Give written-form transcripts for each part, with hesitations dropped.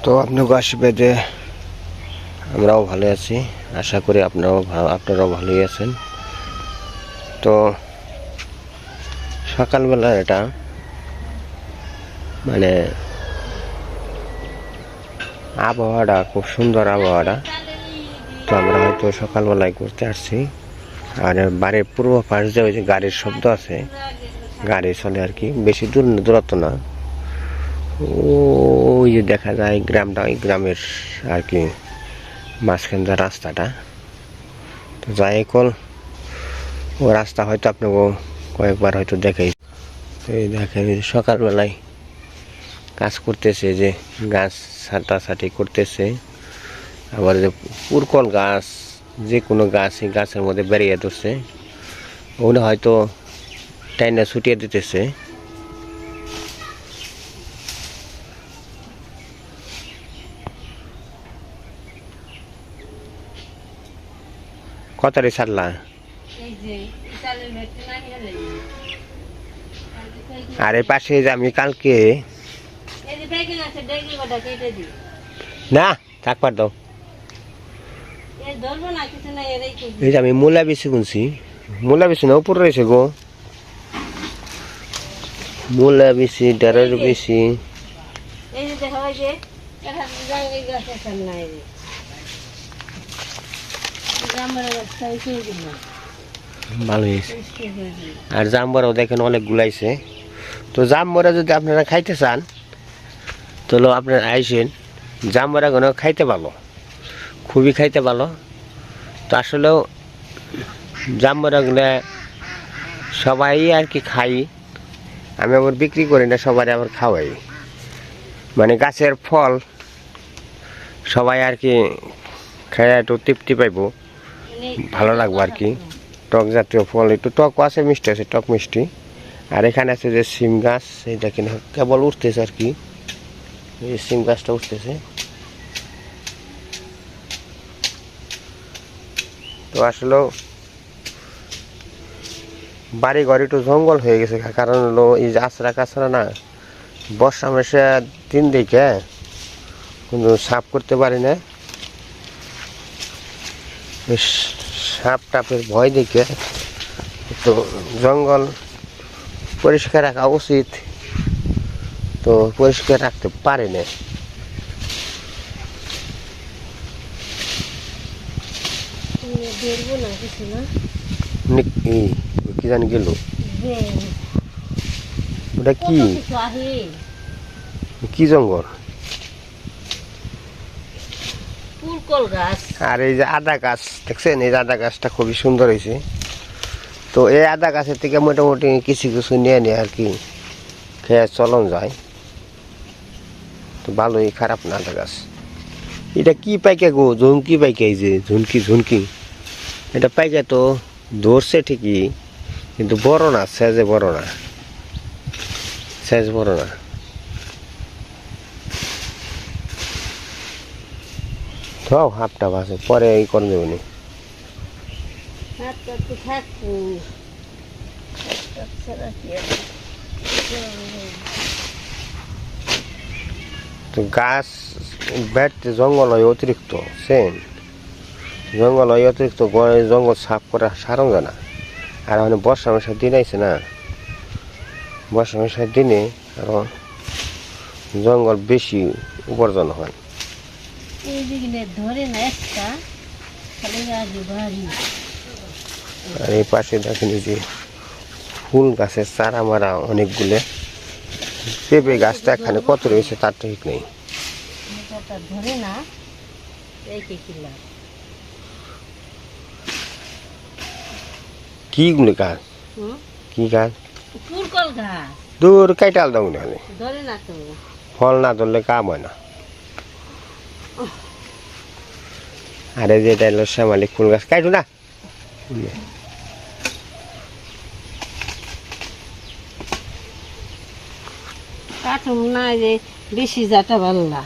তো আপনাকে আশীর্বাদে আমরাও ভালো আছি, আশা করি আপনারাও ভালোই আছেন। তো সকালবেলা এটা মানে আবহাওয়াটা খুব সুন্দর আবহাওয়াটা। তো আমরা হয়তো সকালবেলায় করতে আসছি। আর বাড়ির পূর্ব পাশ দিয়ে ওই যে গাড়ির শব্দ আছে, গাড়ি চলে আর কি, বেশি দূরত্ব না। ওই যে দেখা যায় গ্রামটা, ওই গ্রামের আর কি মাঝখান যে রাস্তাটা। তো যাই কল ও রাস্তা হয়তো আপনাকে কয়েকবার হয়তো দেখাই। তো এই দেখেন সকালবেলায় কাজ করতেছে, যে গাছ ছাটাছাটি করতেছে। আবার যে পুরকল গাছ, যে কোনো গাছ এই গাছের মধ্যে বেরিয়ে ধরছে, ওগুলো হয়তো টাইনা ছুটিয়ে দিতেছে। কতারি ছাড়লা? আর এই পাশে যে আমি কালকে না থাকবার দাও, এই যে আমি মূলা বেশি গুনছি, মূলা বেশি না উপরে রয়েছে গো, মূলা বেশি, ডারের বেশি। ভালো হয়েছে। আর জাম্বরাও দেখেন অনেক গুলাইছে। তো জাম্বরা যদি আপনারা খাইতে চান তাহলে আপনারা আইসেন, জাম্বরা কোনো খাইতে ভালো, খুবই খাইতে ভালো। তো আসলেও জাম্বরাগুলো সবাই আর কি খাই, আমি আবার বিক্রি করি না, সবাই আবার খাওয়াই। মানে গাছের ফল সবাই আর কি খাইয়া একটু তৃপ্তি পাইব, ভালো লাগবো আর কি। টক জাতীয় ফল, একটু টক আছে, মিষ্টি আছে, টক মিষ্টি। আর এখানে আছে যে সিম গাছ, এইটা কিনা কেবল উঠতেছে আর কি, এই সিম গাছটা উঠতেছে। তো আসলেও বাড়ি ঘর একটু জঙ্গল হয়ে গেছে, কারণ হলো এই যে আছড়া কাছড়া না, বর্ষা মাসে দিন দেখে কিন্তু সাফ করতে পারি না, সাপ টাপের ভয় দেখে। তো জঙ্গল পরিষ্কার রাখা উচিত, তো পরিষ্কার রাখতে পারি না। কি জানি গেল ওটা কি, কি জঙ্গল? আর এই যে আদা গাছ দেখছেন, এই আদা গাছটা খুবই সুন্দর হয়েছে। তো এই আদা গাছের থেকে মোটামুটি কিছু কিছু নিয়ে নিয়ে আর কি খেয়ে চলন যায়। তো ভালোই, খারাপ না আদা গাছ। এটা কি পাইকা গো, ঝুনকি পাইকা, এই যে ঝুনকি ঝুনকি, এটা পাইকা তো ধরছে ঠিকই, কিন্তু বড় না, সাইজে বড় না, সাইজ বড় না। তো হাফটা বাসে পরে এই করে দেবনি। তো গাছ বেড়তে জঙ্গল হয় অতিরিক্ত, সেন জঙ্গল হয় অতিরিক্ত, জঙ্গল সাফ করা সারণ যায় না। আর মানে বর্ষা মাসের দিন আইছে না, বর্ষা মাসের দিনে আরো জঙ্গল বেশি উপার্জন হয়। আর এই পাশে দেখেন যে ফুল গাছের চারা মারা অনেকগুলো, পেঁপে গাছটা এখানে কত রয়েছে তার ঠিক নেই। কি গুলো গাছ, কি গাছ? দূর কাইটাল দাও না, ফল না ধরলে কাম হয় না। আরে যেটা হলো শ্যামালি ফুল গাছ, কাইটু না। কাঠুম না, যে বেশি যাটা ভালো না,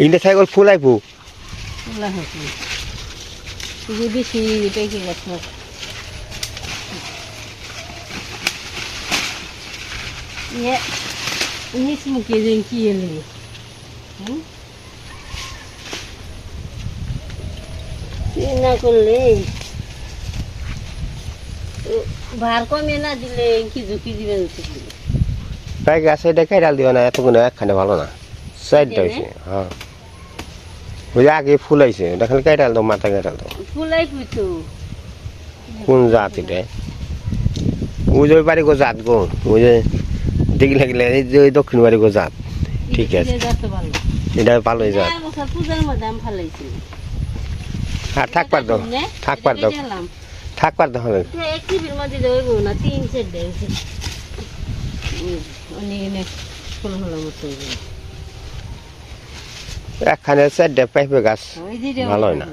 এইটা ছাগল ফুল আইবো, বেশি পেকে গেছে। নিচমুখী যেন কি এলি না করলে ভার কমে না দিলে কি ঝুঁকি দিবে প্রায় গাছে এটা কেটাল দিও না এতগুলো একখানে ভালো না সাইডটা হয়েছে হ্যাঁ ওই যে আগে ফুল আইছে ওটা খালি কেটাল দাও মাথা কেটাল দাও ফুলাই ফুটো কোন জাত এটা ওই যে ওই বাড়ি গো জাত গো ওই যে দেখলে গেলে এই যে ওই দক্ষিণ বাড়ি গো জাত ঠিক আছে এটা ভালোই জাত পূজার মধ্যে আমি ফালাইছি আর থাকবার দাও থাকবার দাও থাকবার দাও হবে একটিভির মধ্যে দেব না 3 সেট দেছে অনেক ফুল হলো মতো একখানে চারটে পেঁপে গাছ ভালো হয় না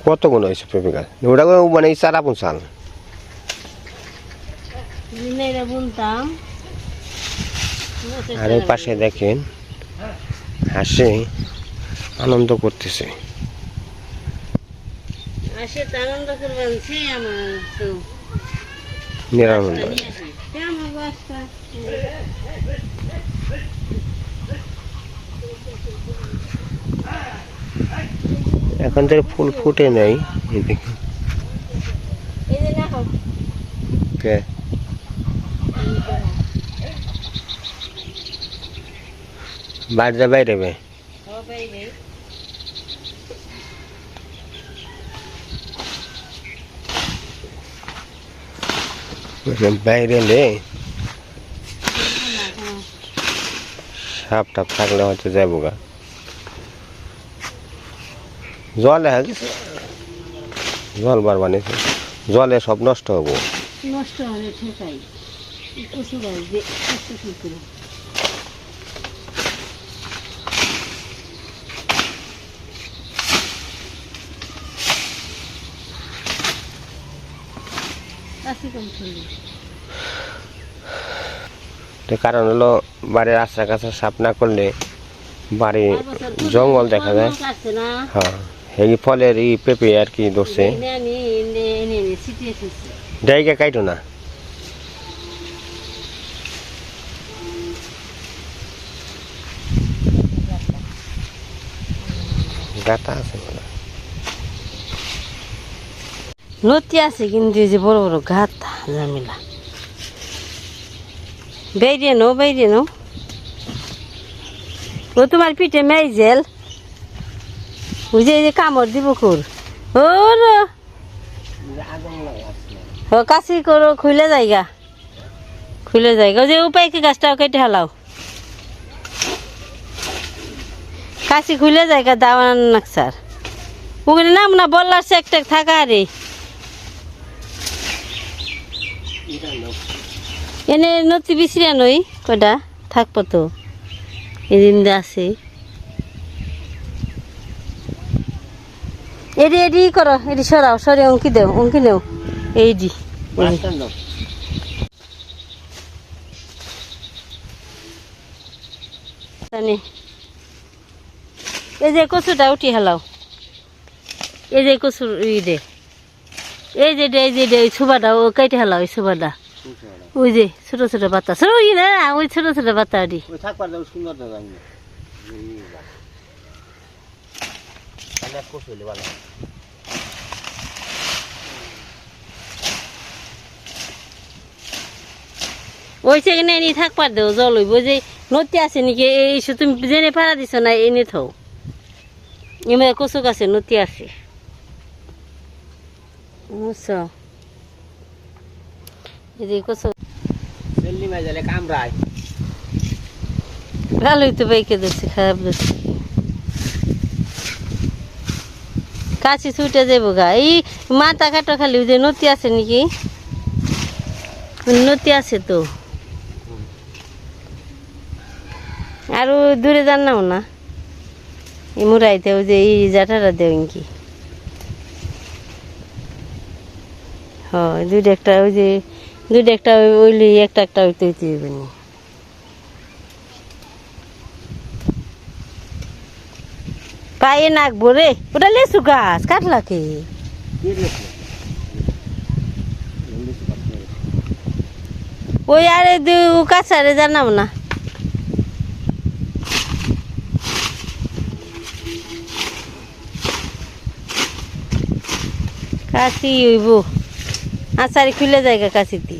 কত গুণ হয়েছে পেঁপে গাছ ওটা মানে চারা পুঁচাল বুনতাম আর এই পাশে দেখেন হাসে আনন্দ করতেছে আসে তো আনন্দ করবেন সে আমার তো নিরানন্দ আমার বাচ্চা এখন তো ফুল ফুটে নেই এদিকে এই যে দেখো কে বাইরে বাইরে বে বাইরে লে সাপ টাপ থাকলে হয়তো যাবো গা জলে জল বার বানিয়েছে জলে সব নষ্ট হবো নষ্ট হলে ঠেকাই কচু গাছ দিয়ে কষ্ট শুরু কারণ হলো বাড়ির রাস্তা কাছে সাপ না করলে বাড়ি জঙ্গল দেখা যায় হ্যাঁ এই ফলের এই পেঁপে আর কি ধরছে ডাইকে কাইটো না গাতা আছে নতি আছে কিন্তু এই যে বড় বড় গাতা ঝামেলা বাইরে নো ও তোমার পিঠে মেজেল বুঝে এই যে কামড় দিব কর ও কাশি করো খুলে যাইগা যে উপায় কি গাছটাও কেটে হালাও কাশি খুলে যাইগা দাওয়ান নাকসার ওখানে নাম না বললার চেক টেক থাকা রে এনে নতি বিছরিয়া নই কটা থাকবো তো এদিন আছে এডি করো এডি সরাও সরে অঙ্কি নেও এইডি এই যে কচুটা উঠি হেলাও এই যে কচুর এই যে ছুবাটা ও কেটে হেলাও এই ছুবাটা ওই যে ছোট ছোট পাতা ওই ছোট ছোট পাতা ওটি ওই সেখানে এনে থাকবার দেও জল হইব যে নদী আছে নাকি এই তুমি জেনে পাড়া দিছ না এনে থাও এমনি কচু গাছে নদী আছে বুঝছো এই যে কচু ভালোই তো বাইকে দিচ্ছে খারাপ দিচ্ছে কাছি ছুটে যাবো গা এই মাথা কাটো খালি যে নদী আছে নাকি নদী আছে তো আর দূরে যান নাও না এই মুরাইতে ওই যে এই জাটারা দেও কি হয় দুইটা একটা ওই যে দুইটা একটা ওইলি একটা হইতে হইবে না পায়ে নাকবো রে ওটা লেসু গাছ কাটলা কে ওই আরে কাছারে জানাম না কাশি হইব আচারি খুলে জায়গা কাশিতে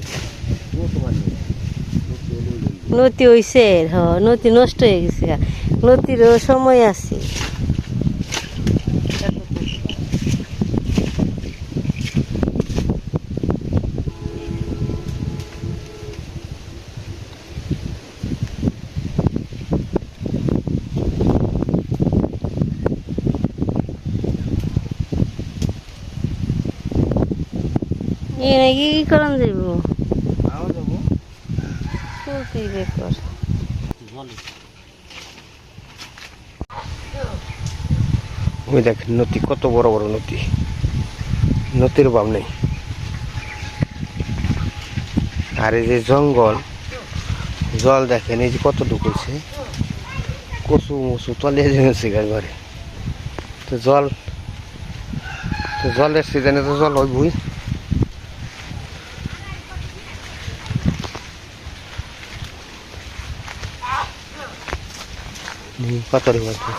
নতি হইছে নতি নষ্ট হয়ে গেছে নতিরও সময় আছে এই নাকি কি করন যাইব কি বেকার ওই দেখেন নদী কত বড় বড় নদী নদীর অভাব নেই আর এই যে জঙ্গল জল দেখেন এই যে কত ঢুকেছে কচু মচু তলিয়ে জেনেছে ঘরে তো জলের সিজনে তো জল হইবই পাতরি মধ্যে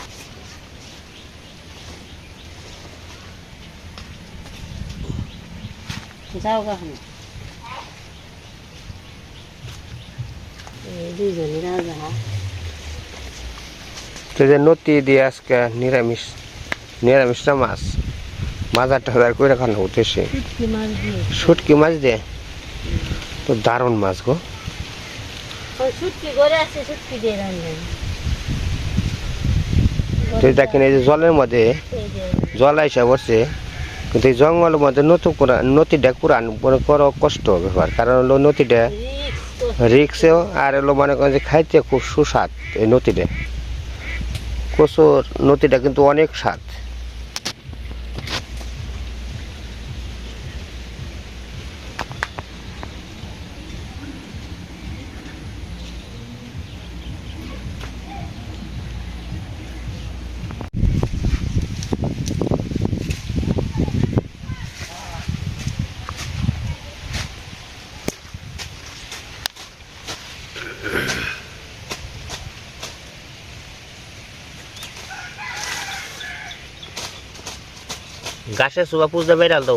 যাও কখন দুইজনই রাজা তো যে নদী দিয়ে আজকে নিরামিষটা মাছ মাজার টাজার করে খানো উঠেছে শুটকি মাছ দিয়ে তো দারুণ মাছ গো শুটকি করে আছে শুটকি দিয়ে রান্না তো দেখেন এই যে জলের মধ্যে জল আইসা বসছে কিন্তু এই জঙ্গলের মধ্যে নদীটা পুরান বড় কষ্ট ব্যাপার কারণ হলো নদীটা রিক্সেও আর হলো মনে করেন যে খাইতে খুব সুস্বাদ এই নদীটা কচুর নদীটা কিন্তু অনেক স্বাদ গাছের সুবা পুজো বেড়াল তো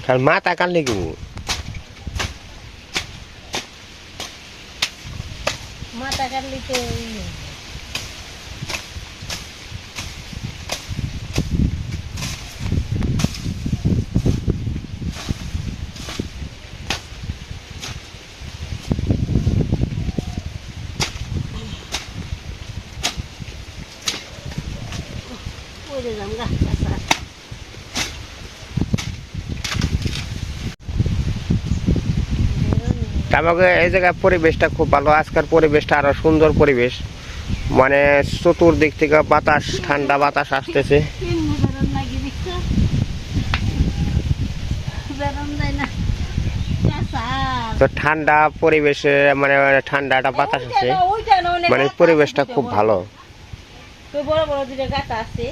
কাল মাথা কাল নাকি মাথা কাটলি তো আমাকে এই জায়গার পরিবেশটা খুব ভালো আজকের পরিবেশটা আরো সুন্দর পরিবেশ মানে চতুর্দিক থেকে বাতাস ঠান্ডা বাতাস আসতেছে তো ঠান্ডা পরিবেশে মানে ঠান্ডাটা বাতাস আছে মানে পরিবেশটা খুব ভালো বড় বড় দুটো গাছ আছে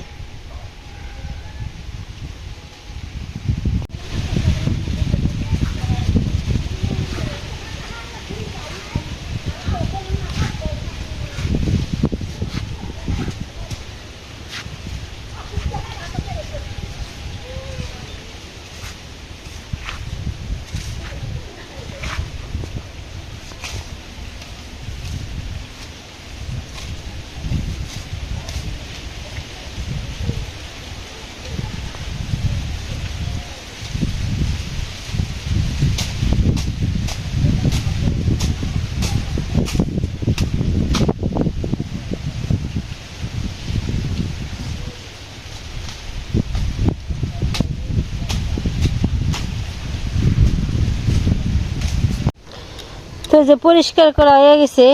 তো যে পরিষ্কার করা হয়ে গেছে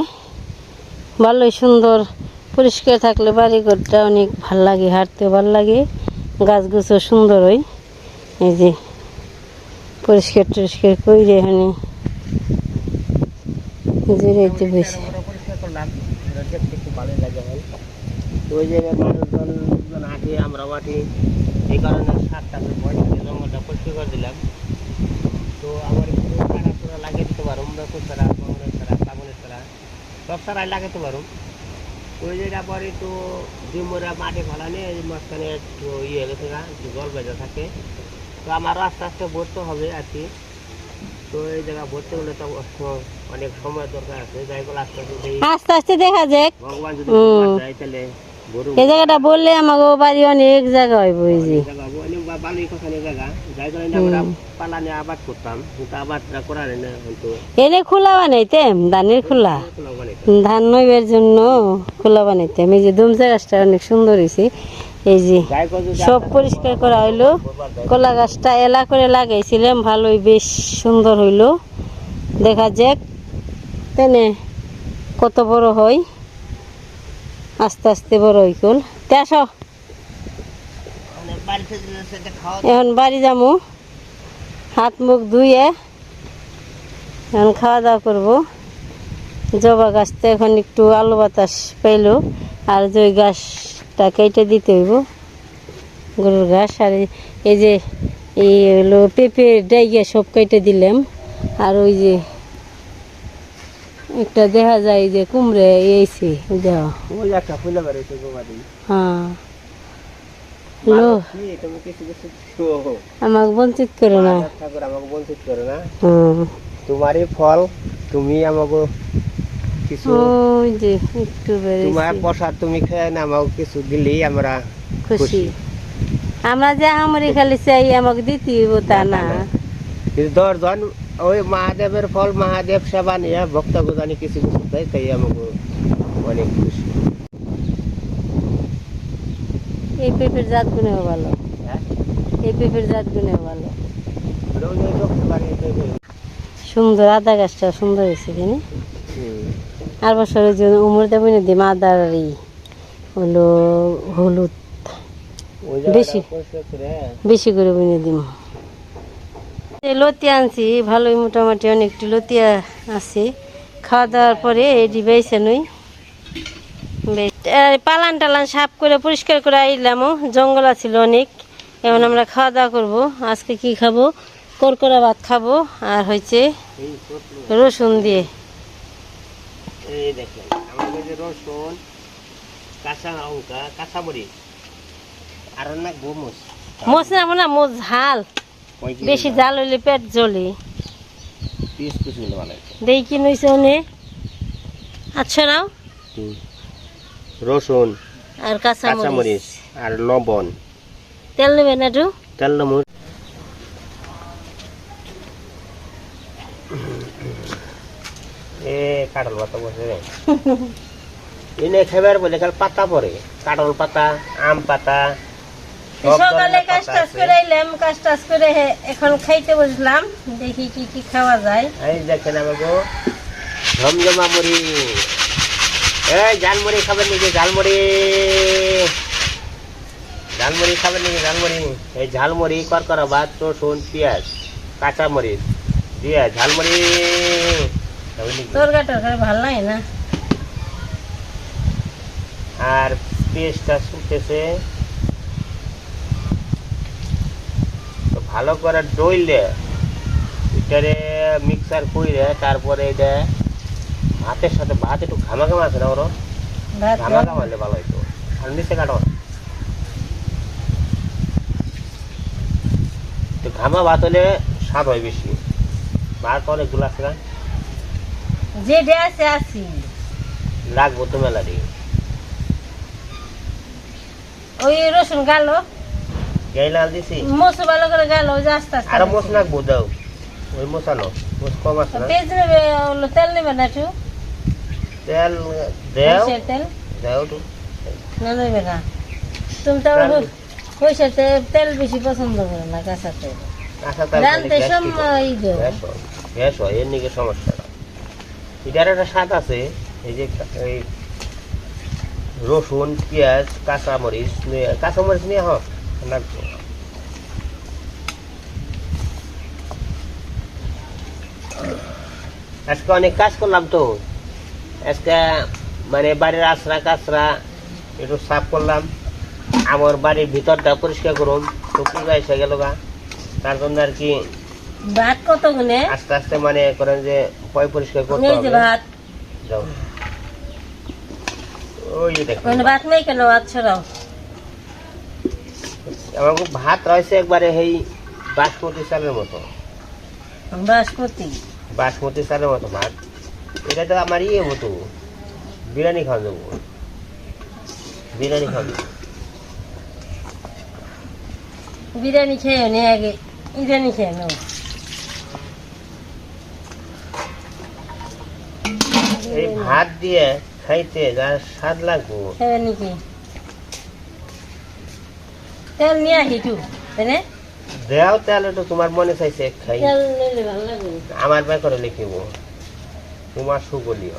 ভালোই সুন্দর পরিষ্কার থাকলে বাড়িঘরটা অনেক ভাল লাগে হাঁটতেও ভাল লাগে গাছগুছো সুন্দর হয় এই যে পরিষ্কার টরিষ্কার করে এখানে জিরাইতে বসে ওই জায়গায় মানুষজন হাঁটি আমরা মাটি এই কারণে সারটাকে জঙ্গলটা পরিষ্কার করে দিলাম তো আমার একটু কাটা চোরা লাগিয়ে দিতে পারো বেকুর ছাড়া বামনের ছাড়া প্লাবনের ছাড়া সব ছাড়াই লাগাতে পারো ওই যেটা পরে তো ডিমরা মাঠে ফেলানে মাঝখানে একটু ইয়ে গেছে না, একটু জল বেজা থাকে। তো আমারও আস্তে আস্তে ভরতে হবে আর কি। তো এই জায়গা ভরতে হলে তো অনেক সময় দরকার আছে, যাইগুলো আস্তে আস্তে আস্তে আস্তে দেখা যাক। ভগবান যদি ভগবান যায় তাহলে ভরুন। এই জায়গাটা বললে আমাকে বাড়ি অনেক জায়গা হইব। এই যে ভালোই কথা জায়গা, যাইগুলো আমরা পালানে আবাদ করতাম, কিন্তু আবাদটা করার না হয়তো এনে খোলা বানাইতাম, ধানের খোলা, ধান নইবার জন্য খোলা বানাইতাম। এই যে দুমচা গাছটা অনেক সুন্দর হয়েছে। এই যে সব পরিষ্কার করা হইলো, কলা গাছটা এলা করে লাগাইছিলাম, ভালোই বেশ সুন্দর হইলো। দেখা যাক তেনে কত বড় হয়, আস্তে আস্তে বড় হইকল। তে আসো এখন বাড়ি যাবো, হাত মুখ ধুয়ে এখন খাওয়া দাওয়া করবো। জবা গাছটা এখন একটু আলো বাতাস পাইলো, আর যে গাছটা কেটে দিতে হইব, গরুর ঘাস। আর এই যে এই হলো পেঁপের ডাইগা সব কেটে দিলাম। আর ওই যে একটা দেখা যায় যে কুমড়ে এইছে দেওয়া, হ্যাঁ লো আমাকে বঞ্চিত করো না, আমাকে বঞ্চিত করো না। হুম তোমারই ফল, তুমি আমাকে কিছু, ওই যে একটু তোমার বেড়েছে প্রসাদ তুমি খেয়ে না আমাকে কিছু দিলেই আমরা খুশি। আমরা যে আমারই খালি চাই আমাকে দিতে হইব তা না। কিন্তু দশজন ওই মহাদেবের ফল, মহাদেব সেবা নিয়ে ভক্ত জানি কিছু কিছু দেয়, তাই আমাকে অনেক খুশি। এই পেঁপের জাত গুণেও ভালো, হ্যাঁ এই পেঁপের জাত গুণেও ভালো, ওটাও নিয়ে ঢুকতে পারে, সুন্দর। আদা গাছটা সুন্দর হয়েছে কিনে। আর বছরের জন্য উমর দেব না দিম আদার হলো হলুদ বেশি বেশি করে বুনে দিম। লতিয়া আনছি ভালোই, মোটামুটি অনেকটি লতিয়া আছে। খাওয়া দাওয়ার পরে এটি বেছে নই, পালান টালান সাফ করে পরিষ্কার করে আইলামও, জঙ্গল আছিল অনেক। এখন আমরা খাওয়া দাওয়া করবো। আজকে কি খাবো? করকরা ভাত খাবো, আর হয়েছে রসুন দিয়ে। এই দেখেন আমাদের যে রসুন, কাঁচা লঙ্কা, কাঁচা মরিচ, আর না গোমস মোচ নেবো না, মোচ ঝাল, বেশি জাল হইলে পেট জ্বলে। পিস পিস হলে ভালো হতো। দেই কি নইছে অনেক। আচ্ছা নাও, রসুন আর কাঁচা কাঁচা মরিচ, মরিচ আর লবণ, তেল নেবে না একটু? তেল নমুর এ কাটল পাতা বসে এনে খাবার বলে কাল পাতা পরে, কাটল পাতা, আম পাতা, সকালে কাজ টাজ করে এলাম, কাজ টাজ করে এখন খাইতে বসলাম, দেখি কি কি খাওয়া যায়। এই দেখেন আমাকে ঝমঝমা মুড়ি, এই ঝালমুড়ি খাবেন নাকি? ঝালমুড়ি, ঝালমুড়ি খাবেন নাকি? ঝালমুড়ি, এই ঝালমুড়ি, করকরা ভাত, রসুন, পেঁয়াজ, কাঁচা মরিচ দিয়ে ঝালমুড়ি। তরকারি টরকারি ভাল লাগে না। আর পেঁয়াজটা শুকতেছে তো ভালো করে ডইলে এটারে মিক্সার করে, তারপরে এটা ভাতের সাথে, ভাত একটু ঘামা ঘামা আছে না, ওর ঘামা ঘামালে ভালো হইতো। আর নিচে কাটো তো ঘামা ভাত হলে স্বাদ হয় বেশি। ভাত অনেকগুলো আছে না, যে আছে আছি লাগবো তো মেলা দিয়ে। ওই রসুন গালো, এই লাল দিছি, মোচ ভালো করে গালো, ওই যে আস্তে আস্তে। আরো মোচ লাগবো, দাও ওই মোচানো, মোচ কম আছে না। পেঁয়াজ নেবে, ওগুলো তেল নেবে না একটু? তেল দেও, সরষের তেল দেও তো। না নেবে না, তুমি তো সরষের তেল বেশি পছন্দ করো না, কাঁচা তেল আচ্ছা তাহলে রানতে সময় দেব। গ্যাস হয়, এর নিকে সমস্যা না। এটার একটা স্বাদ আছে, এই যে এই রসুন, পেঁয়াজ, কাঁচামরিচ নিয়ে হোক লাগবে। আজকে অনেক কাজ করলাম তো, আজকে মানে বাড়ির আশ্রা কাছরা একটু সাফ করলাম, আমার বাড়ির ভিতরটা পরিষ্কার করুন, তো পূজা এসে গেল গা, তার জন্য আর কি ভাত কত গুনে আস্তে আস্তে মানে করেন যে পরিষ্কার করতে এই যে হবে। ভাত যাও ওই যে দেখুন কোনো ভাত নেই কেন ভাত ছড়াও আমার খুব ভাত রয়েছে একবারে এই বাসমতি চালের মতো বাসমতি চালের মতো ভাত এটা তো আমার ইয়ে মতো বিরিয়ানি খাওয়া যাবো বিরিয়ানি খাওয়া যাবো বিরিয়ানি খেয়ে নে আগে বিরিয়ানি খেয়ে নাও এই ভাত দিয়ে খাইতে যা স্বাদ লাগবো খেয়ে নাকি তেল নিয়ে আসি একটু তাই না দেও তাহলে তো তোমার মনে চাইছে খাই তেল নিলে ভালো লাগবে আমার ব্যাগ করে লিখিব তোমার সুখ হলিও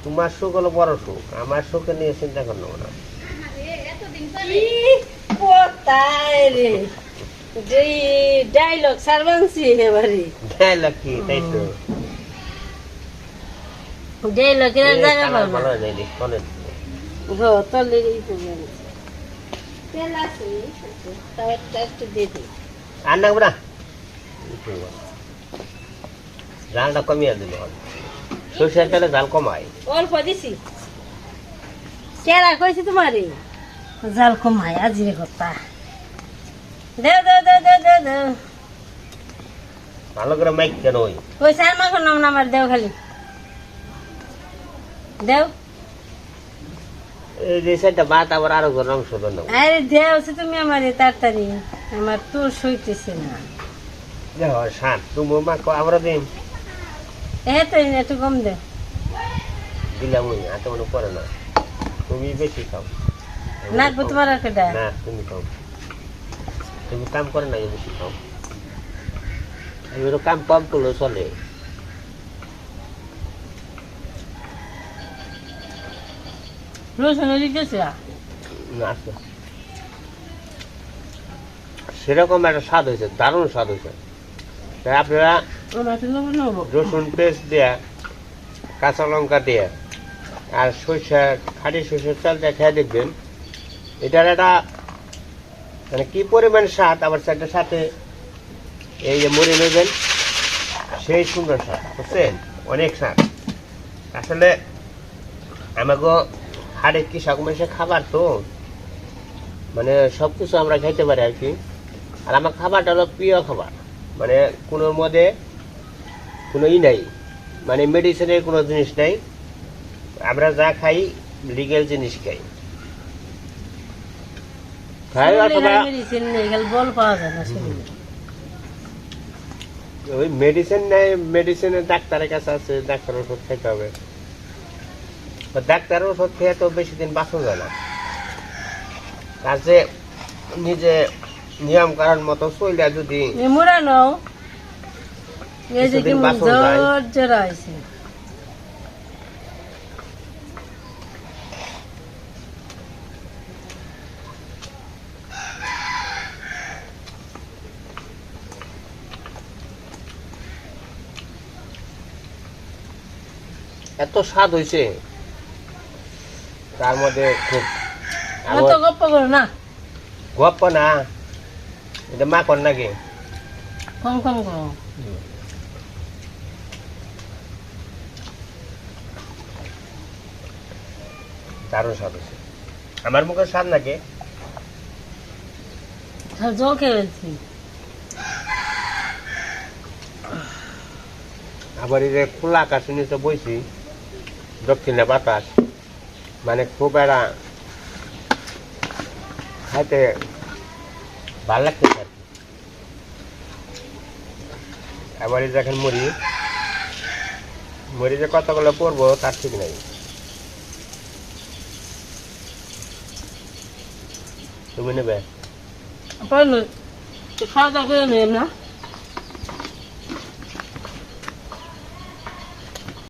তোমার সুখ হলো বড় সুখ আমার সুখে নিয়ে চিন্তা করলো না কোথায় রে ডাইলগ সারবাংসি এবারে ডায়লগ কি তাই তো ডাইলগের জায়গা পাবো ভালো না যাইলি কোনে গো তলে এই প্রবলেম তেল আছে তাও একটু দিয়ে দিই আর না বড়া জালটা কমিয়ে দিল সরষের তেলে জাল কমাই অল্প দিছি কেরা কইছি তোমারে জাল কমাই আজিরে কথা দেও দেও দেও দেও দেও দেও ভালো করে মাইক কেন ওই ওই সার মাংস নাম নামার দেও খালি দেও এই যে সেটা ভাত আবার আরো করে অংশ দেন আরে দেও সে তুমি আমারে তাড়াতাড়ি আমার তোর সইতেছে না দেখো সাত তুমি মা আমরা দিন তো একটু কম দেও দিলাম ওই এত মনে করে না তুমি বেশি খাও নাকবো তোমার আর কেটা না তুমি খাও তুমি কাম করে না বেশি খাও এবার কাম কম করলে চলে রসুন দিতেছে না আছে সেরকম একটা স্বাদ হয়েছে দারুণ স্বাদ হয়েছে তাই আপনারা আমার তো লবণ নেবো রসুন পেস্ট দিয়ে কাঁচা লঙ্কা দিয়ে আর সরষে খাঁটি সরষের চালটা খেয়ে দেখবেন এটার একটা মানে কি পরিমাণ স্বাদ আবার সেটার সাথে এই যে মুড়ি নেবেন সেই সুন্দর স্বাদ বুঝছেন অনেক স্বাদ আসলে আমাকে হাড়ে কি সকমেশে খাবার তো মানে সব কিছু আমরা খাইতে পারি আর কি আর আমার খাবারটা হলো প্রিয় খাবার মানে কোনোর মধ্যে কোনো ই নাই মানে মেডিসিনের কোনো জিনিস নাই আমরা যা খাই লিগেল জিনিস খাই খাই অথবা মেডিসিন নেই খালি বল পাওয়া যায় না শরীরে ওই মেডিসিন নেই মেডিসিনের ডাক্তারের কাছে আছে ডাক্তারের ওষুধ খাইতে হবে ডাক্তারের ওষুধ খেয়ে তো বেশি দিন বাঁচা যায় না কাজে নিজে নিয়ম কারণ মতো চইলা যদি মোরা নাও এই যে কি কিছুদিন বাঁচন যায়। জোর জোড়া হয়েছে এত স্বাদ হয়েছে তার মধ্যে খুব এত গপ্প করো না গপ্প না এটা মা কর নাকি কম কম করো দারুণ স্বাদ হয়েছে আমার মুখে স্বাদ নাকি জল খেয়ে ফেলছি আবার এই যে খোলা আকাশের নিচে বইছি দক্ষিণে বাতাস মানে খুব একটা খাইতে ভাল লাগছে আর কি আবার এই দেখেন মুড়ি যে কতগুলো পড়বো তার ঠিক নাই তুমি নেবে খাওয়া দাওয়া করে নেব না